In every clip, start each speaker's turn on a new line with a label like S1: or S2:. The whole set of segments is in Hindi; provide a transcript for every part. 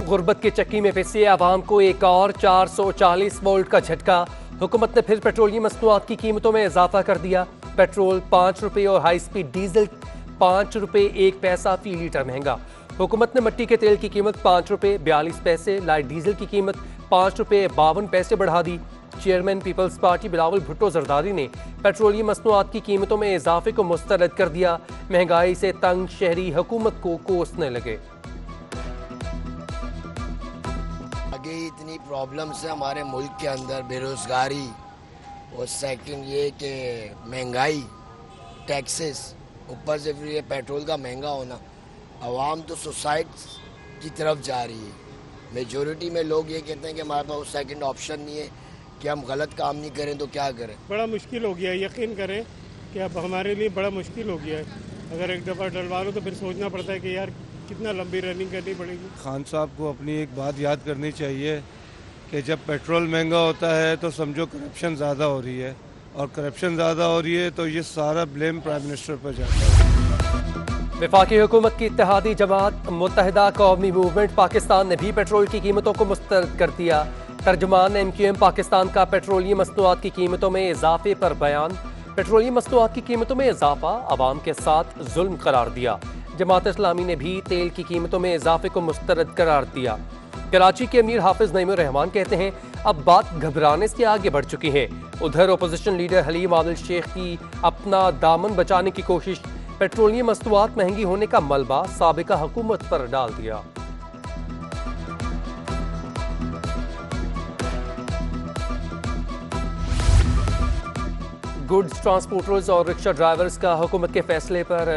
S1: गुर्बत की चक्की में फंसे आवाम को एक और 440 वोल्ट का झटका। हुकूमत ने फिर पेट्रोलियम मसनूआत की कीमतों में इजाफा कर दिया। पेट्रोल 5 रुपये और हाई स्पीड डीजल 5 रुपये 1 पैसा फी लीटर महंगा। हुकूमत ने मिट्टी के तेल की कीमत 5 रुपये 42 पैसे, लाइट डीजल की कीमत 5 रुपये 52 पैसे बढ़ा दी। Chairman peoples party Bilawal Bhutto Zardari ने पेट्रोलियम मसनूआत की कीमतों में इजाफे को मुस्तरद कर दिया। महंगाई से तंग शहरी हुकूमत को कोसने लगे।
S2: आगे इतनी प्रॉब्लम्स है हमारे मुल्क के अंदर, बेरोजगारी और सेकंड ये कि महंगाई, टैक्सेस, ऊपर से फिर ये पेट्रोल का महंगा होना। आवाम तो सुसाइड की तरफ जा रही है। मेजॉरिटी में लोग ये कहते हैं कि हमारे पास सेकंड ऑप्शन नहीं है कि हम गलत काम नहीं करें तो क्या करें।
S3: बड़ा मुश्किल हो गया है, यकीन करें कि अब हमारे लिए बड़ा मुश्किल हो गया है। अगर एक दफ़ा डलवा लो तो फिर सोचना पड़ता है कि यार कितना लंबी रनिंग करनी पड़ेगी।
S4: खान साहब को अपनी एक बात याद करनी चाहिए कि जब पेट्रोल महंगा होता है तो समझो करप्शन ज़्यादा हो रही है, और करप्शन ज़्यादा हो रही है तो ये सारा ब्लेम प्राइम मिनिस्टर पर जाता है।
S1: वफाकी हुकूमत की इत्तेहादी जमात मुत्तहिदा कौमी मूवमेंट पाकिस्तान ने भी पेट्रोल की कीमतों को मुस्तरद कर दिया। तर्जुमान MQM पाकिस्तान का पेट्रोलियम मसनूआत की कीमतों में इजाफे पर बयान। पेट्रोलियम मसनूआत की कीमतों में इजाफा आवाम के साथ जुल्म करार दिया। जमात इस्लामी ने भी तेल की कीमतों में इजाफे को मुस्तरद करार दिया। कराची के अमीर हाफिज नईमुर रहमान कहते हैं अब बात घबराने से आगे बढ़ चुकी है। उधर अपोजिशन लीडर हलीम आदिल शेख की अपना दामन बचाने की कोशिश। पेट्रोलियम मसनूआत महंगी होने का मलबा साबिका हुकूमत पर डाल दिया। गुड्स ट्रांसपोर्टर्स और रिक्शा ड्राइवर्स का हुकूमत के फैसले पर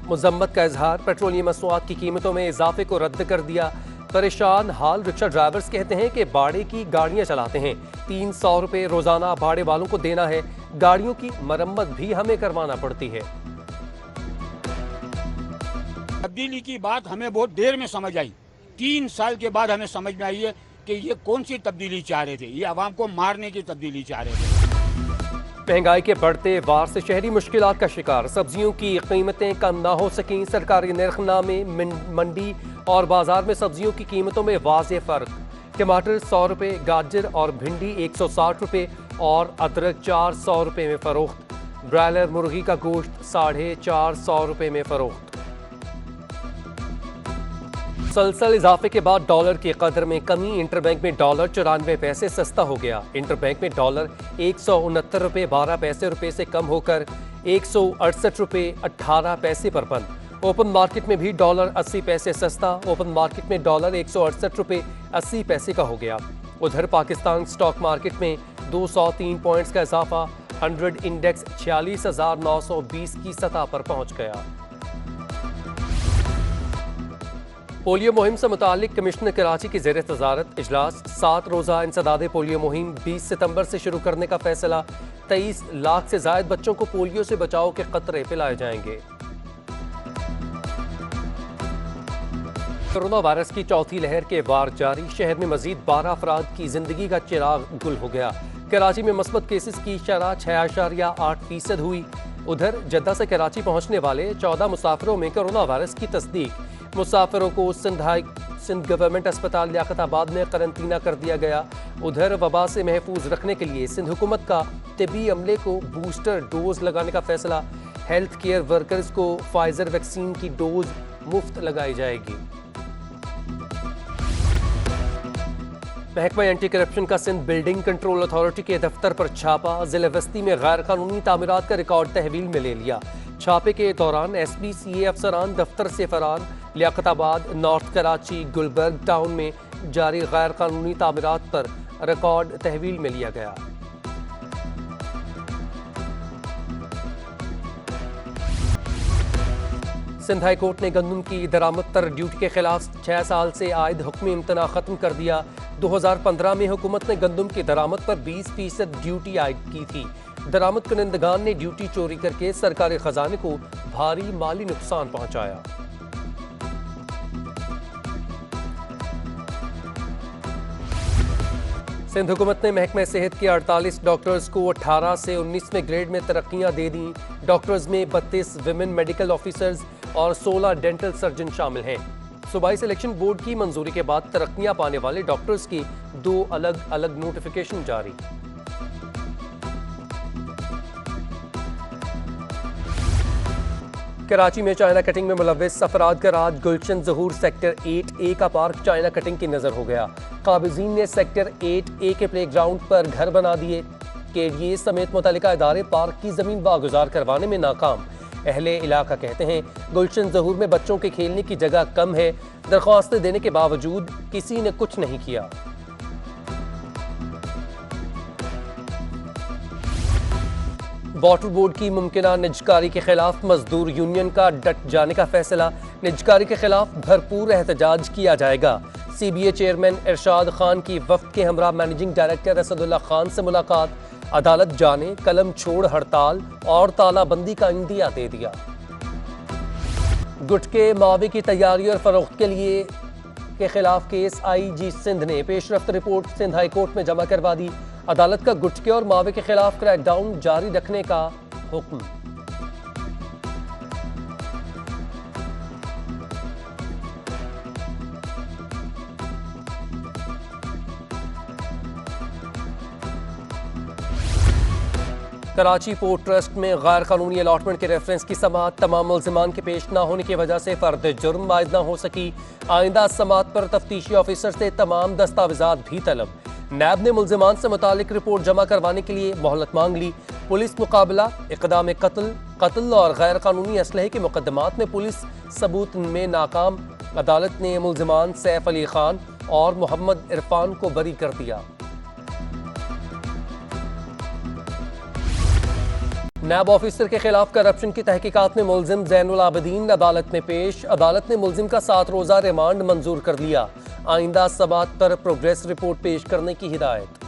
S1: मुजम्मत का इजहार। पेट्रोलियम मसनूआत की कीमतों में इजाफे को रद्द कर दिया। परेशान हाल रिक्शा ड्राइवर्स कहते हैं कि भाड़े की गाड़ियां चलाते हैं, 300 रुपये रोजाना भाड़े वालों को देना है, गाड़ियों की मरम्मत भी हमें करवाना पड़ती है।
S5: तब्दीली की बात हमें बहुत देर में समझ आई। 3 साल के बाद हमें समझ में आई है कि ये कौन सी तब्दीली चाह रहे थे। ये आवाम को मारने की तब्दीली चाह रहे थे।
S1: महंगाई के बढ़ते वार से शहरी मुश्किलात का शिकार। सब्जियों की कीमतें कम ना हो सकें। सरकारी नरखनामे, मंडी और बाजार में सब्जियों की कीमतों में वाज़ेह फ़र्क। टमाटर 100 रुपये, गाजर और भिंडी 160 रुपये और अदरक 400 रुपये में फ़रोख्त। ब्रायलर मुर्गी का गोश्त 450 रुपये में फ़रोख्त। मुसलसल इजाफे के बाद डॉलर की कदर में कमी। इंटरबैंक में डॉलर 94 पैसे सस्ता हो गया। इंटरबैंक में डॉलर 169 रुपये 12 पैसे से कम होकर 168 रुपये 18 पैसे पर बंद। ओपन मार्केट में भी डॉलर 80 पैसे सस्ता। ओपन मार्केट में डॉलर 168 रुपये 80 पैसे का हो गया। उधर पाकिस्तान स्टॉक मार्केट में 203 पॉइंट्स का इजाफा। 100 इंडेक्स 46,920 की सतह पर पहुंच गया। पोलियो मुहिम से मुतालिक कमिश्नर कराची की ज़ेर तजारत इजलास। 7 रोज़ा इंसदाद पोलियो मुहिम 20 सितंबर से शुरू करने का फैसला। 23 लाख से ज़ायद बच्चों को पोलियो से बचाव के कतरे पिलाए जाएंगे। कोरोना वायरस की चौथी लहर के वार जारी। शहर में मजीद 12 अफराद की जिंदगी का चिराग गुल हो गया। कराची में मुस्बत केसेस की शरह 6.8% हुई। उधर जद्दा से कराची पहुंचने वाले 14 मुसाफिरों में कोरोना वायरस की तस्दीक। मुसाफिरों को सिंध गवर्नमेंट अस्पताल लियाकताबाद में करंतना कर दिया गया। उधर वबा से महफूज रखने के लिए सिंध हुकूमत का तिबी अमले को बूस्टर डोज लगाने का फैसला। हेल्थ केयर वर्कर्स को फाइजर वैक्सीन की डोज मुफ्त लगाई जाएगी। महकमा एंटी करप्शन का सिंध बिल्डिंग कंट्रोल अथॉरिटी के दफ्तर पर छापा। जिला वस्ती में गैर कानूनी तामीरात का रिकॉर्ड तहवील में ले लिया। छापे के दौरान SPCA अफसरान दफ्तर से फरार। लियाकताबाद, नॉर्थ कराची, गुलबर्ग टाउन में जारी गैर कानूनी तामीरात पर रिकॉर्ड तहवील में लिया गया। सिंध हाई कोर्ट ने गंदम की दरामद पर ड्यूटी के खिलाफ 6 साल से आयद हुक्म इम्तना खत्म कर दिया। 2015 में हुकूमत ने गंदम की दरामद पर 20% ड्यूटी आयद की थी। दरामद करंदगान ने ड्यूटी चोरी करके सरकारी खजाने को भारी माली नुकसान पहुंचाया। सिंध हुकूमत ने महकमा सेहत के 48 डॉक्टर्स को 18 से 19वें ग्रेड में तरक्कियां दे दी। डॉक्टर्स में 32 विमेन मेडिकल ऑफिसर्स और 16 डेंटल सर्जन शामिल हैं। सूबाई सिलेक्शन बोर्ड की मंजूरी के बाद तरक्कियां पाने वाले डॉक्टर्स की 2 अलग अलग नोटिफिकेशन जारी। कराची में चाइना कटिंग में मुलव्विस अफराद का राज गुलशन ज़हूर सेक्टर 8A का पार्क चाइना कटिंग की नजर हो गया। काबिजीन ने सेक्टर 8A के प्ले ग्राउंड पर घर बना दिए। केडीए समेत मुतल्लिका इदारे पार्क की जमीन वागुजार करवाने में नाकाम। अहले इलाका कहते हैं गुलशन ज़हूर में बच्चों के खेलने की जगह कम है। दरख्वास्तें देने के बावजूद किसी ने कुछ नहीं किया। वाटर बोर्ड की मुमकिना निजकारी के खिलाफ मजदूर यूनियन का डट जाने का फैसला। निजकारी के खिलाफ भरपूर एहतजाज किया जाएगा। CBA चेयरमैन इरशाद खान की वफ्द के हमरा मैनेजिंग डायरेक्टर असदुल्ला खान से मुलाकात। अदालत जाने कलम छोड़ हड़ताल और तालाबंदी का इंदिया दे दिया। गुटके मावे की तैयारी और फरोख्त के खिलाफ केस IG सिंध ने पेशरफ्त रिपोर्ट सिंध हाई कोर्ट में जमा करवा दी। अदालत का गुटके और मावे के खिलाफ क्रैकडाउन जारी रखने का हुक्म। कराची पोर्ट ट्रस्ट में गैर कानूनी अलॉटमेंट के रेफरेंस की समाअत तमाम मुल्जिमान के पेश न होने की वजह से फर्द जुर्म वाइज न हो सकी। आइंदा समाअत पर तफ्तीशी ऑफिसर से तमाम दस्तावेजात भी तलब। नैब ने मुल्जिमान से मुतालिक रिपोर्ट जमा करवाने के लिए मोहलत मांग ली। पुलिस मुकाबला इक़दाम कत्ल और गैर कानूनी असलहे के मुकदमात में पुलिस सबूत में नाकाम। अदालत ने मुल्जिमान सैफ अली खान और मोहम्मद इरफान को बरी कर दिया। नैब ऑफिसर के खिलाफ करप्शन की तहकीकात में मुल्जिम ज़ैनुल आबिदीन अदालत में पेश। अदालत ने मुल्जिम का 7 रोज़ा रिमांड मंजूर कर लिया। आइंदा समाअत पर प्रोग्रेस रिपोर्ट पेश करने की हिदायत।